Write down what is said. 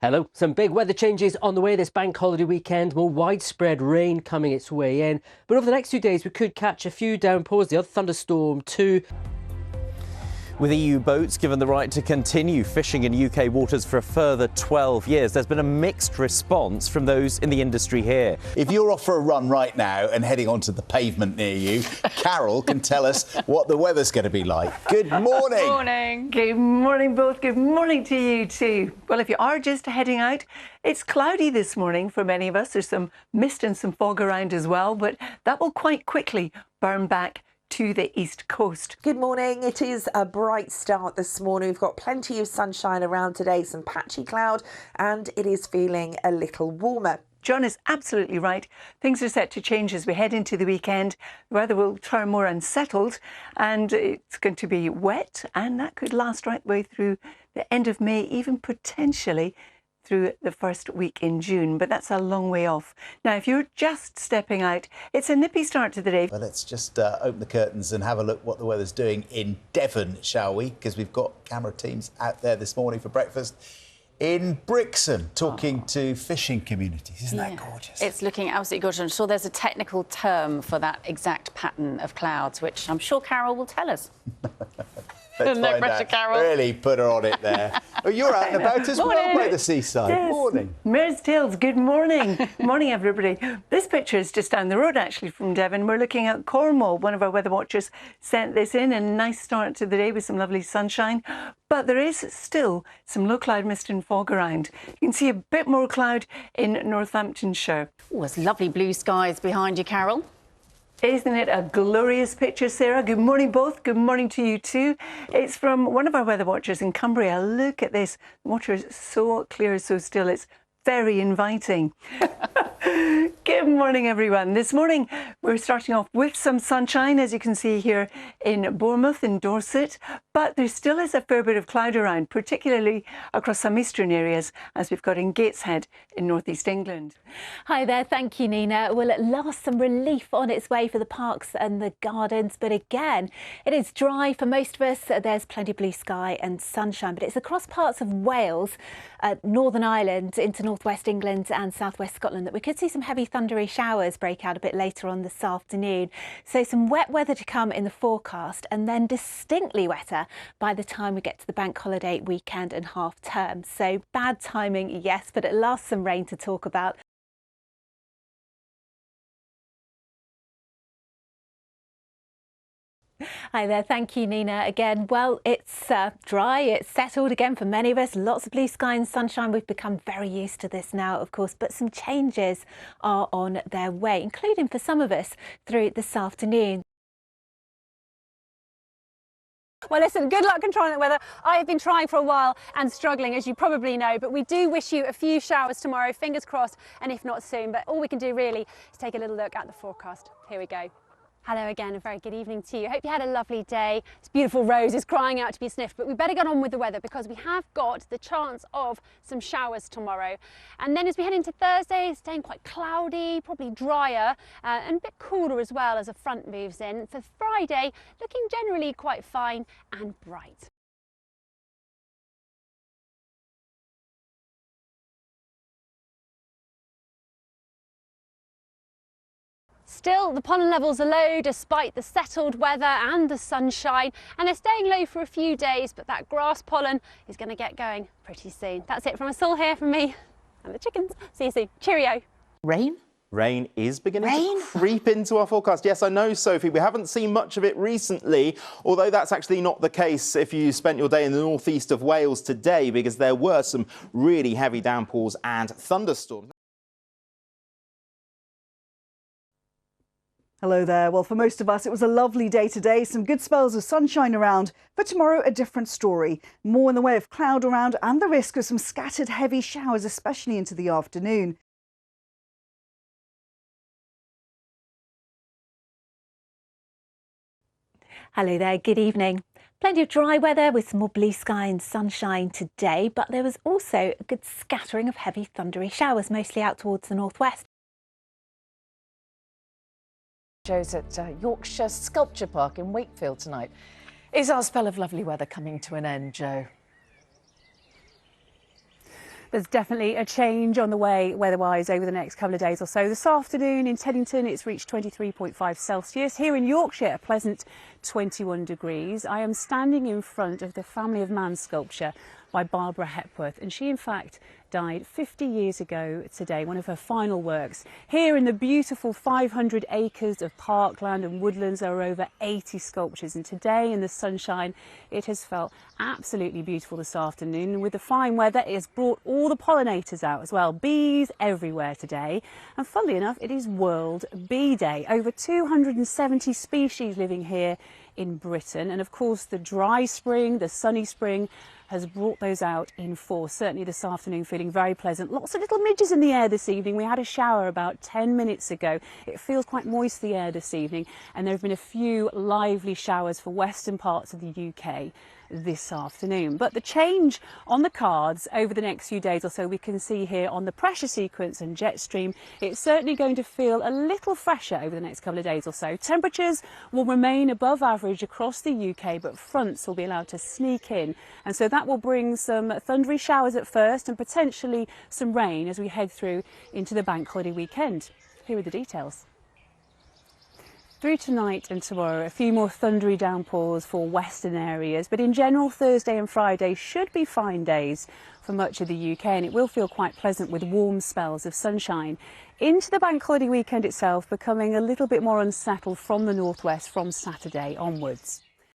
Hello. Some big weather changes on the way this bank holiday weekend. More widespread rain coming its way in. But over the next few days, we could catch a few downpours, the odd thunderstorm too. With EU boats given the right to continue fishing in UK waters for a further 12 years, there's been a mixed response from those in the industry here. If you're off for a run right now and heading onto the pavement near you, Carol can tell us what the weather's going to be like. Good morning. Good morning. Good morning, both. Good morning to you too. Well, if you are just heading out, it's cloudy this morning for many of us. There's some mist and some fog around as well, but that will quite quickly burn back to the east coast. Good morning. It is a bright start this morning. We've got plenty of sunshine around today, some patchy cloud, and it is feeling a little warmer. John is absolutely right. Things are set to change as we head into the weekend. The weather will turn more unsettled and it's going to be wet, and that could last right the way through the end of May, even potentially through the first week in June, but that's a long way off. Now, if you're just stepping out, it's a nippy start to the day. Well, let's just open the curtains and have a look what the weather's doing in Devon, shall we? Because we've got camera teams out there this morning for breakfast in Brixham, talking to fishing communities. Isn't that gorgeous? It's looking absolutely gorgeous. I'm sure there's a technical term for that exact pattern of clouds, which I'm sure Carol will tell us. Let's No find pressure, out. Carol. Really put her on it there. Oh, you're out and about as well by the seaside. Yes. Morning. Mare's Tails, good morning. Morning, everybody. This picture is just down the road, actually, from Devon. We're looking at Cornwall. One of our weather watchers sent this in. A nice start to the day with some lovely sunshine. But there is still some low cloud mist and fog around. You can see a bit more cloud in Northamptonshire. Oh, there's lovely blue skies behind you, Carol. Isn't it a glorious picture, Sarah? Good morning, both. Good morning to you too. It's from one of our weather watchers in Cumbria. Look at this. The water is so clear, so still. It's very inviting. Good morning, everyone. This morning, we're starting off with some sunshine, as you can see here in Bournemouth, in Dorset. But there still is a fair bit of cloud around, particularly across some eastern areas, as we've got in Gateshead in northeast England. Hi there, thank you, Nina. Well, at last, some relief on its way for the parks and the gardens. But again, it is dry for most of us. There's plenty of blue sky and sunshine, but it's across parts of Wales, Northern Ireland, into northwest England and southwest Scotland that we could see some heavy thundery showers break out a bit later on this afternoon. So some wet weather to come in the forecast, and then distinctly wetter by the time we get to the bank holiday weekend and half term. So bad timing, yes, but at last some rain to talk about. Hi there, thank you, Nina. Again, well, it's dry, it's settled again for many of us. Lots of blue sky and sunshine. We've become very used to this now, of course, but some changes are on their way, including for some of us through this afternoon. Well, listen, good luck controlling the weather. I have been trying for a while and struggling, as you probably know, but we do wish you a few showers tomorrow, fingers crossed, and if not soon. But all we can do really is take a little look at the forecast. Here we go. Hello again, a very good evening to you. Hope you had a lovely day. It's beautiful roses crying out to be sniffed, but we better get on with the weather because we have got the chance of some showers tomorrow. And then as we head into Thursday, it's staying quite cloudy, probably drier and a bit cooler as well as a front moves in. For Friday, looking generally quite fine and bright. Still, the pollen levels are low despite the settled weather and the sunshine, and they're staying low for a few days, but that grass pollen is going to get going pretty soon. That's it from us all here, from me and the chickens. See you soon. Cheerio. Rain? Rain is beginning to creep into our forecast. Yes, I know, Sophie, we haven't seen much of it recently, although that's actually not the case if you spent your day in the northeast of Wales today, because there were some really heavy downpours and thunderstorms. Hello there. Well, for most of us, it was a lovely day today. Some good spells of sunshine around. For tomorrow, a different story. More in the way of cloud around and the risk of some scattered heavy showers, especially into the afternoon. Hello there, good evening. Plenty of dry weather with some more blue sky and sunshine today, but there was also a good scattering of heavy thundery showers, mostly out towards the northwest. Joe's at Yorkshire Sculpture Park in Wakefield tonight. Is our spell of lovely weather coming to an end, Joe? There's definitely a change on the way weather-wise over the next couple of days or so. This afternoon in Teddington, it's reached 23.5 Celsius. Here in Yorkshire, a pleasant 21 degrees. I am standing in front of the Family of Man sculpture by Barbara Hepworth, and she in fact died 50 years ago today, one of her final works. Here in the beautiful 500 acres of parkland and woodlands, there are over 80 sculptures, and today in the sunshine it has felt absolutely beautiful this afternoon. And with the fine weather, it has brought all the pollinators out as well. Bees everywhere today, and funnily enough, it is World Bee Day. Over 270 species living here in Britain, and of course the dry spring, the sunny spring has brought those out in force. Certainly this afternoon feeling very pleasant. Lots of little midges in the air this evening. We had a shower about 10 minutes ago. It feels quite moist, the air this evening, and there have been a few lively showers for western parts of the UK this afternoon. But the change on the cards over the next few days or so, we can see here on the pressure sequence and jet stream, it's certainly going to feel a little fresher over the next couple of days or so. Temperatures will remain above average across the UK, but fronts will be allowed to sneak in, and so that will bring some thundery showers at first and potentially some rain as we head through into the bank holiday weekend. Here are the details. Through tonight and tomorrow, a few more thundery downpours for western areas, but in general Thursday and Friday should be fine days for much of the UK, and it will feel quite pleasant with warm spells of sunshine. Into the bank holiday weekend itself becoming a little bit more unsettled from the northwest from Saturday onwards.